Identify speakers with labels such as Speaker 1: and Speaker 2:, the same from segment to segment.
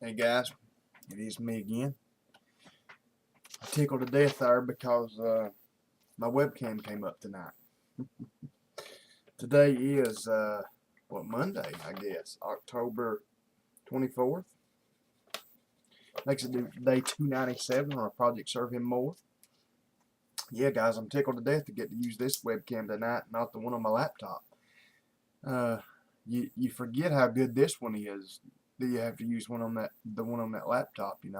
Speaker 1: Hey guys, it is me again. I tickled to death there because my webcam came up tonight. Today is Monday, I guess, October 24th. Makes it day 297 on a project Serve Him More. Yeah, guys, I'm tickled to death to get to use this webcam tonight, not the one on my laptop. You forget how good this one is. Do you have to use the one on that laptop? The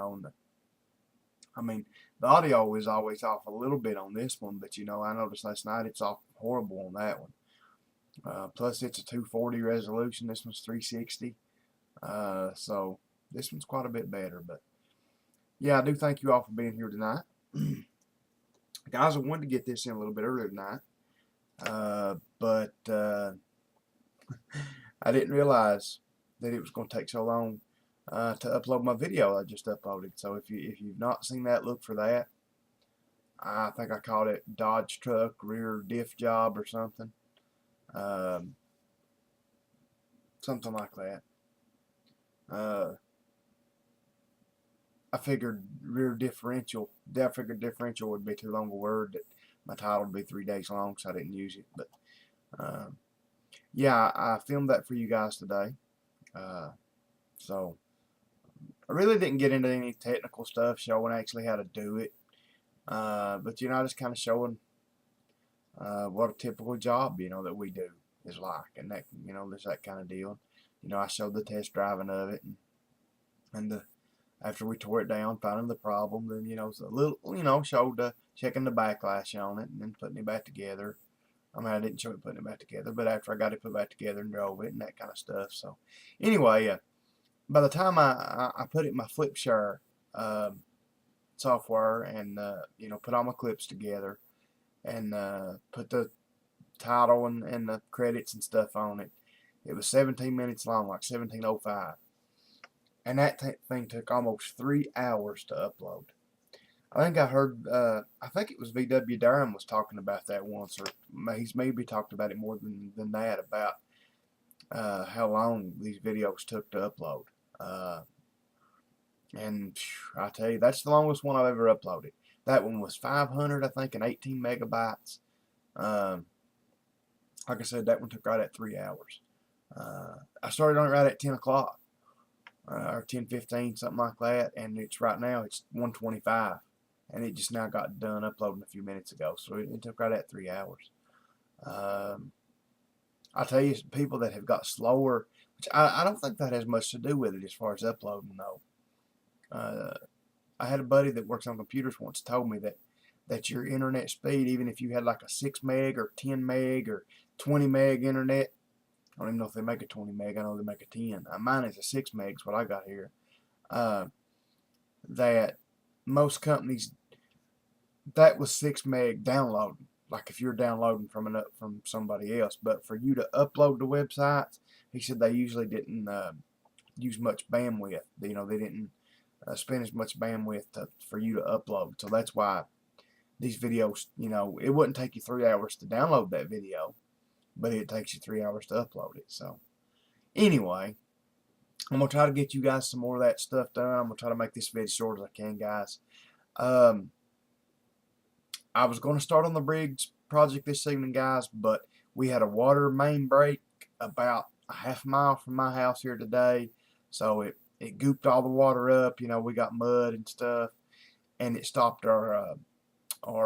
Speaker 1: audio is always off a little bit on this one, but I noticed last night it's off horrible on that one. Plus, it's a 240 resolution. This one's 360. So this one's quite a bit better. But yeah, I do thank you all for being here tonight. Guys, I wanted to get this in a little bit earlier tonight, but I didn't realize that it was going to take so long to upload my video I just uploaded. So if you've not seen that, look for that. I think I called it Dodge Truck Rear Diff Job or something. Something like that. I figured differential would be too long a word, that my title would be 3 days long, so I didn't use it. But yeah, I filmed that for you guys today. So I really didn't get into any technical stuff showing actually how to do it. But I just kind of showing what a typical job that we do is like, and that there's that kind of deal. I showed the test driving of it, and after we tore it down, finding the problem, then a little showed checking the backlash on it, and then putting it back together. I didn't show it putting it back together, but after I got it put back together and drove it and that kind of stuff. So anyway, by the time I put it in my Flipshare software and put all my clips together and put the title and the credits and stuff on it, it was 17 minutes long, like 17:05, and that thing took almost 3 hours to upload. I think I heard, I think it was VW Durham was talking about that once, or he's maybe talked about it more than that, about how long these videos took to upload. And I tell you, that's the longest one I've ever uploaded. That one was 500, I think, and 18 megabytes. Like I said, that one took right at 3 hours. I started on it right at 10 o'clock, or 10:15, something like that, and right now it's 1:25, and it just now got done uploading a few minutes ago, so it took right at 3 hours. I tell you, people that have got slower, which I don't think that has much to do with it as far as uploading, though. I had a buddy that works on computers once told me that your internet speed, even if you had like a 6 meg or 10 meg or 20 meg internet, I don't even know if they make a 20 meg, I know they make a 10. Mine is a 6 meg, is what I got here. That most companies, that was 6 meg downloading, like if you're downloading from somebody else. But for you to upload to websites, he said they usually didn't use much bandwidth. They didn't spend as much bandwidth for you to upload. So that's why these videos, it wouldn't take you 3 hours to download that video, but it takes you 3 hours to upload it. So anyway, I'm going to try to get you guys some more of that stuff done. I'm going to try to make this video as short as I can, guys. I was going to start on the Briggs project this evening, guys, but we had a water main break about a half mile from my house here today. So it gooped all the water up. We got mud and stuff, and it stopped our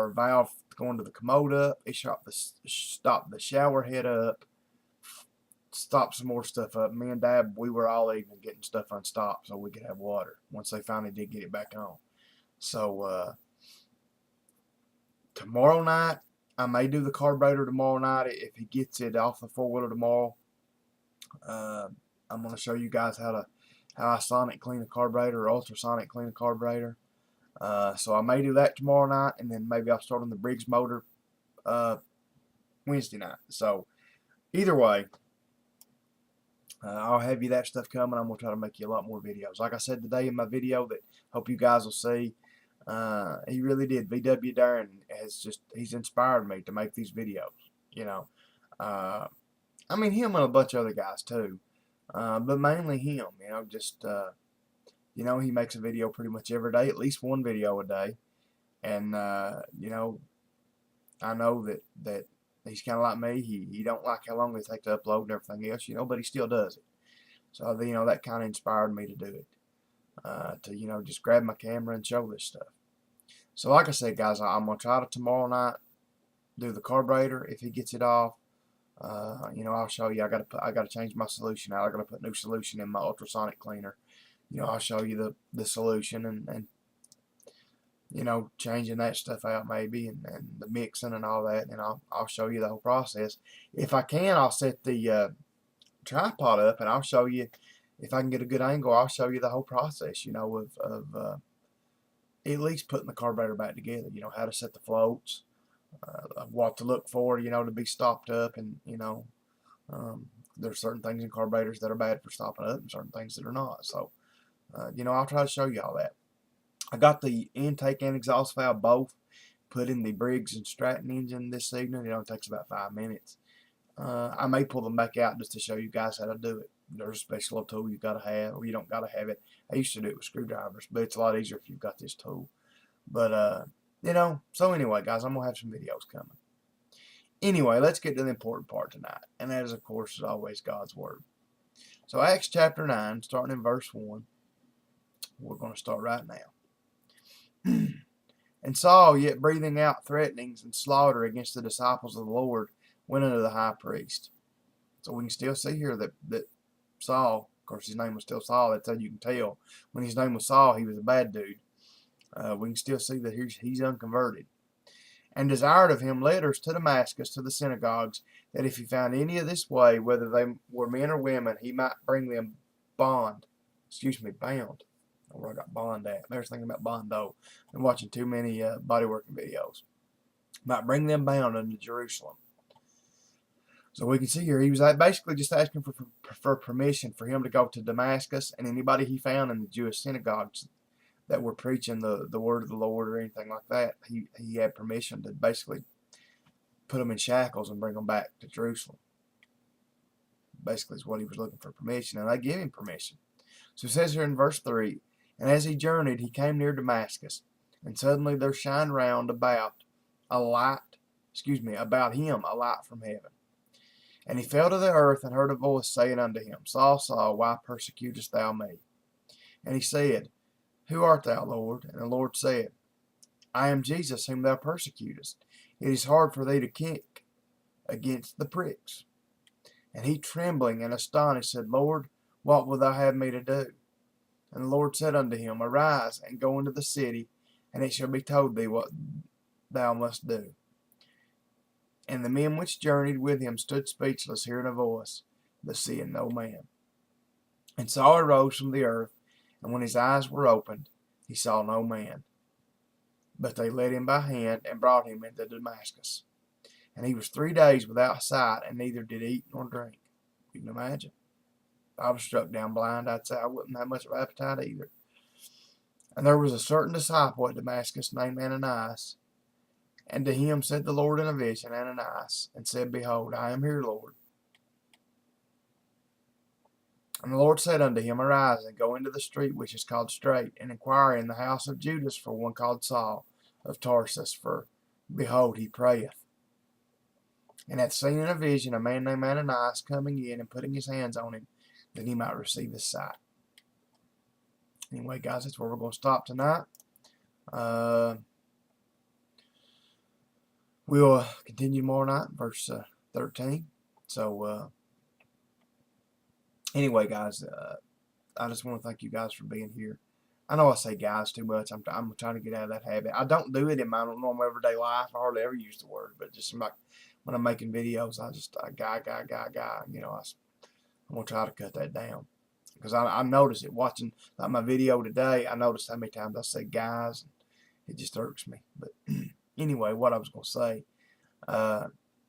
Speaker 1: valve going to the commode up. It stopped the shower head up, stopped some more stuff up. Me and Dad, we were all even getting stuff unstopped so we could have water once they finally did get it back on. So tomorrow night, I may do the carburetor tomorrow night if he gets it off the four-wheeler tomorrow. I'm going to show you guys how I sonic clean a carburetor, or ultrasonic clean a carburetor. So I may do that tomorrow night, and then maybe I'll start on the Briggs motor Wednesday night. So either way, I'll have you that stuff coming. I'm going to try to make you a lot more videos. Like I said today in my video that hope you guys will see, he really did. VW Darren he's inspired me to make these videos. Him and a bunch of other guys too. But mainly him, just You know, he makes a video pretty much every day, at least one video a day. And, you know, I know that he's kind of like me. He don't like how long they take to upload and everything else, you know, but he still does it. So, you know, that kind of inspired me to do it. To, you know, just grab my camera and show this stuff. So, like I said, guys, I'm going to try to tomorrow night do the carburetor. If he gets it off, you know, I'll show you. I gotta change my solution out. I gotta put new solution in my ultrasonic cleaner. You know, I'll show you the solution and you know, changing that stuff out maybe and the mixing and all that, and I'll show you the whole process. If I can, I'll set the tripod up and I'll show you, if I can get a good angle, I'll show you the whole process, you know, of at least putting the carburetor back together, you know, how to set the floats, what to look for, you know, to be stopped up, and, you know, there's certain things in carburetors that are bad for stopping up and certain things that are not. So, you know, I'll try to show you all that. I got the intake and exhaust valve both put in the Briggs and Stratton engine this evening. You know, it takes about 5 minutes. I may pull them back out just to show you guys how to do it. There's a special tool you got to have, or you don't got to have it. I used to do it with screwdrivers, but it's a lot easier if you've got this tool. But, you know, so anyway, guys, I'm going to have some videos coming. Anyway, let's get to the important part tonight, and that is, of course, as always, God's Word. So Acts chapter 9, starting in verse 1, we're going to start right now. And Saul, yet breathing out threatenings and slaughter against the disciples of the Lord, went unto the high priest. So we can still see here that Saul, of course his name was still Saul, that's how you can tell. When his name was Saul, he was a bad dude. We can still see that he's unconverted. And desired of him letters to Damascus to the synagogues, that if he found any of this way, whether they were men or women, he might bring them bound. Where I got bond at. I was thinking about Bondo. Been watching too many bodyworking videos. Might bring them bound unto Jerusalem. So we can see here he was basically just asking for permission for him to go to Damascus, and anybody he found in the Jewish synagogues that were preaching the word of the Lord or anything like that, he had permission to basically put them in shackles and bring them back to Jerusalem. Basically is what he was looking for permission, and they gave him permission. So it says here in verse 3, and as he journeyed, he came near Damascus, and suddenly there shined round about him a light from heaven. And he fell to the earth, and heard a voice saying unto him, Saul, Saul, why persecutest thou me? And he said, Who art thou, Lord? And the Lord said, I am Jesus, whom thou persecutest. It is hard for thee to kick against the pricks. And he, trembling and astonished, said, Lord, what wilt thou have me to do? And the Lord said unto him, Arise, and go into the city, and it shall be told thee what thou must do. And the men which journeyed with him stood speechless, hearing a voice, but seeing no man. And Saul arose from the earth, and when his eyes were opened, he saw no man. But they led him by hand, and brought him into Damascus. And he was 3 days without sight, and neither did eat nor drink. You can imagine. If I was struck down blind, I'd say I wouldn't have much of an appetite either. And there was a certain disciple at Damascus named Ananias. And to him said the Lord in a vision, Ananias, and said, Behold, I am here, Lord. And the Lord said unto him, Arise, and go into the street which is called Straight, and inquire in the house of Judas for one called Saul of Tarsus, for, behold, he prayeth. And hath seen in a vision a man named Ananias coming in and putting his hands on him, that he might receive his sight. Anyway, guys, that's where we're going to stop tonight. We'll continue tomorrow night, verse 13. So, anyway, guys, I just want to thank you guys for being here. I know I say guys too much. I'm trying to get out of that habit. I don't do it in my normal everyday life. I hardly ever use the word, but just like when I'm making videos, I just guy. You know, I'm gonna try to cut that down, because I notice it watching like my video today. I noticed how many times I say guys. It just irks me. But anyway, what I was gonna say,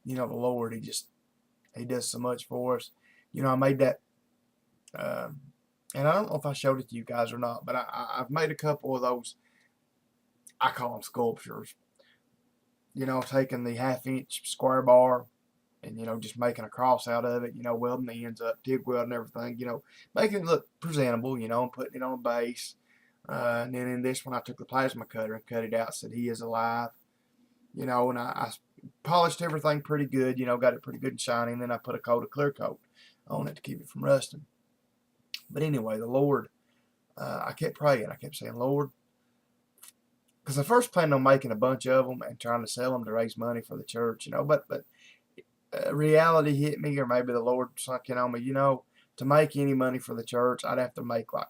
Speaker 1: you know, the Lord, He does so much for us. You know, I made that, and I don't know if I showed it to you guys or not, but I've made a couple of those. I call them sculptures. You know, taking the 1/2 inch square bar and just making a cross out of it, welding the ends up, TIG welding everything, making it look presentable, and putting it on a base. And then in this one, I took the plasma cutter and cut it out, said he is alive, and I polished everything pretty good, got it pretty good and shiny, and then I put a clear coat on it to keep it from rusting. But anyway, the Lord, I kept praying. I kept saying, Lord, because I first planned on making a bunch of them and trying to sell them to raise money for the church, but reality hit me, or maybe the Lord sunk in on me, to make any money for the church, I'd have to make like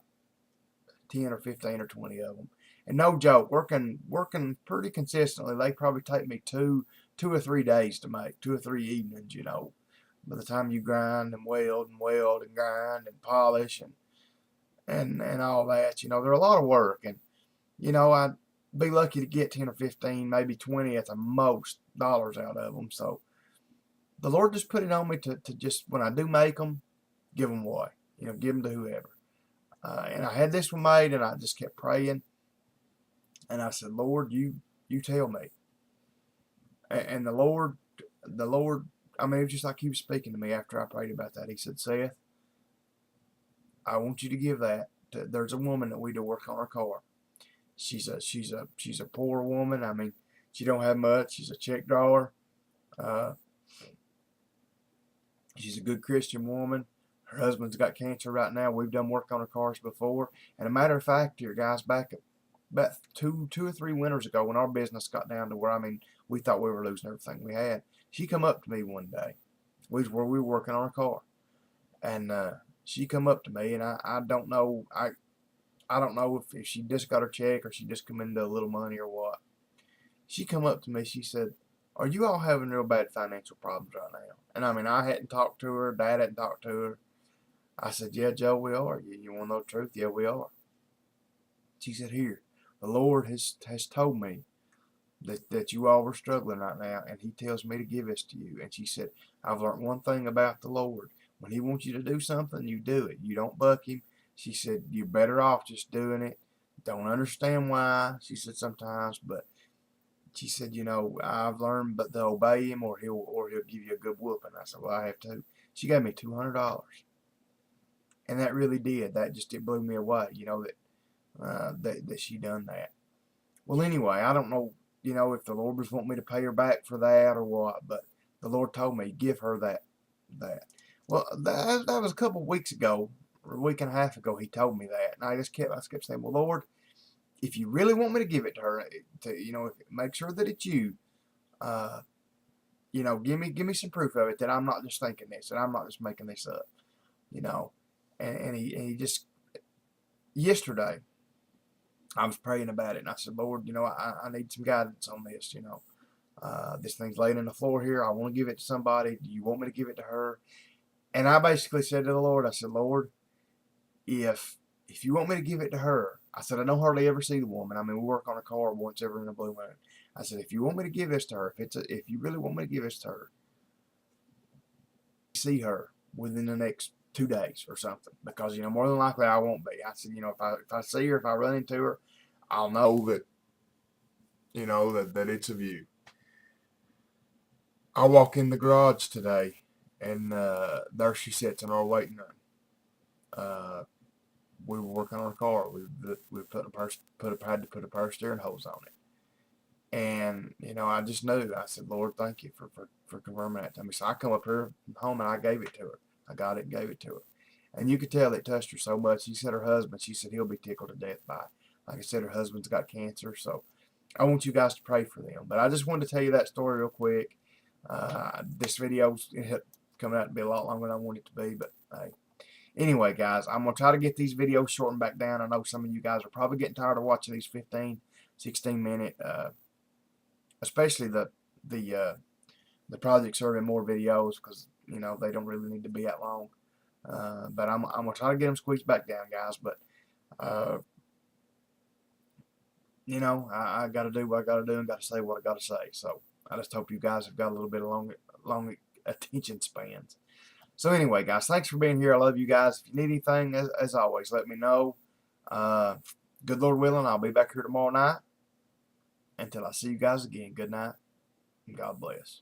Speaker 1: 10 or 15 or 20 of them. And no joke, working pretty consistently, they probably take me two or 3 days to make, 2 or 3 evenings, by the time you grind and weld and grind and polish and all that, they're a lot of work. And, I'd be lucky to get 10 or 15, maybe 20 at the most dollars out of them. So the Lord just put it on me to just, when I do make them, give them away, give them to whoever. And I had this one made, and I just kept praying. And I said, Lord, you tell me. And the Lord, I mean, it was just like he was speaking to me after I prayed about that. He said, Seth, I want you to give that. There's a woman that we do work on her car. She's a poor woman. I mean, she don't have much. She's a check drawer. She's a good Christian woman. Her husband's got cancer right now. We've done work on her cars before. And a matter of fact, here, guys, back about two or 3 winters ago, when our business got down to where, I mean, we thought we were losing everything we had, she come up to me one day. We were working on her car, and she come up to me, and I don't know, I don't know if she just got her check or she just come into a little money or what. She come up to me. She said, "Are you all having real bad financial problems right now?" And I mean, I hadn't talked to her. Dad hadn't talked to her. I said, "Yeah, Joe, we are. You want to know the truth? Yeah, we are." She said, "Here, the Lord has told me that you all were struggling right now, and he tells me to give this to you." And she said, "I've learned one thing about the Lord. When he wants you to do something, you do it. You don't buck him." She said, "You're better off just doing it. Don't understand why." She said, "Sometimes, but," she said, "I've learned but to obey him, or he'll give you a good whooping." I said, "Well, I have to." She gave me $200, and that really did. It blew me away. That she done that. Well, anyway, I don't know, if the Lord was wanting me to pay her back for that or what, but the Lord told me, give her that. Well, that was a couple of weeks ago, or a week and a half ago, he told me that. And I kept saying, well, Lord, if you really want me to give it to her, make sure that it's you, give me some proof of it, that I'm not just thinking this, that I'm not just making this up, and he just, yesterday, I was praying about it, and I said, Lord, I need some guidance on this, this thing's laying on the floor here. I want to give it to somebody. Do you want me to give it to her? And I basically said to the Lord, I said, Lord, if you want me to give it to her, I said, I don't hardly ever see the woman. I mean, we work on a car once every in a blue moon. I said, if you want me to give this to her, if you really want me to give this to her, see her within the next 2 days or something, because more than likely I won't be. I said, if I see her, if I run into her, I'll know that that it's of you. I walk in the garage today, and there she sits in our waiting room. We were working on a car. We had to put a pair of steering hose on it, and I just knew. I said, Lord, thank you for confirming that to me. So I come up here home and I gave it to her. I got it and gave it to her, and you could tell it touched her so much. She said her husband. She said he'll be tickled to death by it. Like I said, her husband's got cancer, so I want you guys to pray for them. But I just wanted to tell you that story real quick. This video's coming out to be a lot longer than I want it to be, but hey. Anyway, guys, I'm going to try to get these videos shortened back down. I know some of you guys are probably getting tired of watching these 15, 16-minute, especially the project serving more videos, because, they don't really need to be that long. But I'm going to try to get them squeezed back down, guys. But, I got to do what I got to do and got to say what I got to say. So I just hope you guys have got a little bit of long attention spans. So anyway, guys, thanks for being here. I love you guys. If you need anything, as always, let me know. Good Lord willing, I'll be back here tomorrow night. Until I see you guys again, good night, and God bless.